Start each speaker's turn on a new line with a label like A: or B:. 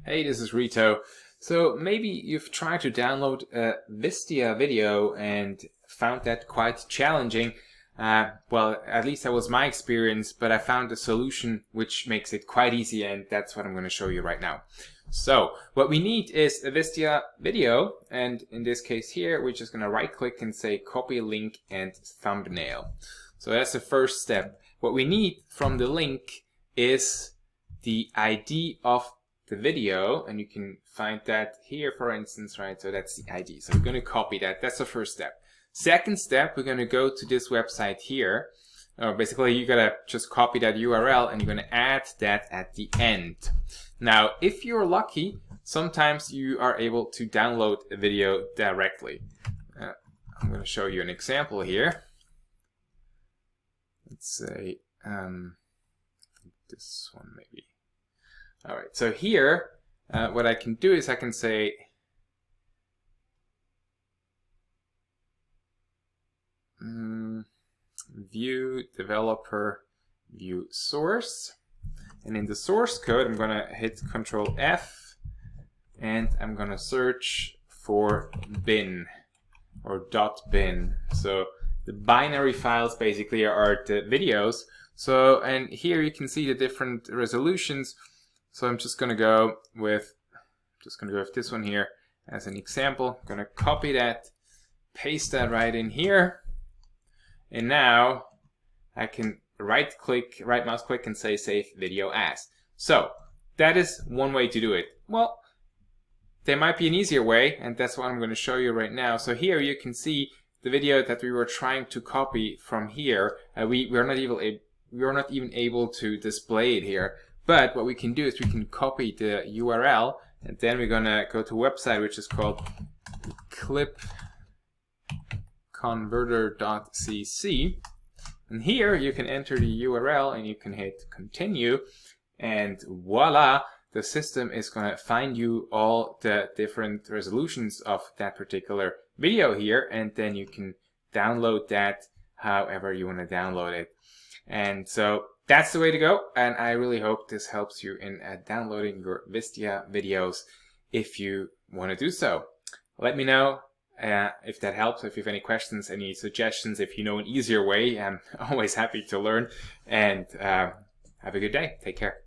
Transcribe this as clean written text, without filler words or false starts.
A: Hey, this is Rito. So maybe you've tried to download a Wistia video and found that quite challenging. Well, at least that was my experience, but I found a solution which makes it quite easy, and that's what I'm going to show you right now. So what we need is a Wistia video, and in this case here, we're just going to right click and say copy link and thumbnail. So that's the first step. What we need from the link is the ID of the video, and you can find that here, for instance, right? So that's the ID. So we're going to copy that. That's the first step. Second step, we're going to go to this website here. Basically, you gotta just copy that URL and you're going to add that at the end. Now, if you're lucky, sometimes you are able to download a video directly. I'm going to show you an example here. Let's say this one maybe. All right, so here, what I can do is I can say view developer view source, and in the source code I'm going to hit Control F and I'm going to search for bin or .bin. So the binary files basically are the videos. So, and here you can see the different resolutions. So I'm just going to go with this one here as an example. I'm going to copy that, paste that right in here. And now I can right mouse click and say save video as. So that is one way to do it. Well, there might be an easier way, and that's what I'm going to show you right now. So here you can see the video that we were trying to copy from here. We're not even able to display it here. But what we can do is we can copy the URL, and then we're going to go to a website which is called Clipconverter.cc. And here you can enter the URL and you can hit continue, and voila, the system is going to find you all the different resolutions of that particular video here, and then you can download that however you want to download it. And so that's the way to go, and I really hope this helps you in downloading your Wistia videos if you want to do so. Let me know if that helps, if you have any questions, any suggestions, if you know an easier way. I'm always happy to learn, and have a good day. Take care.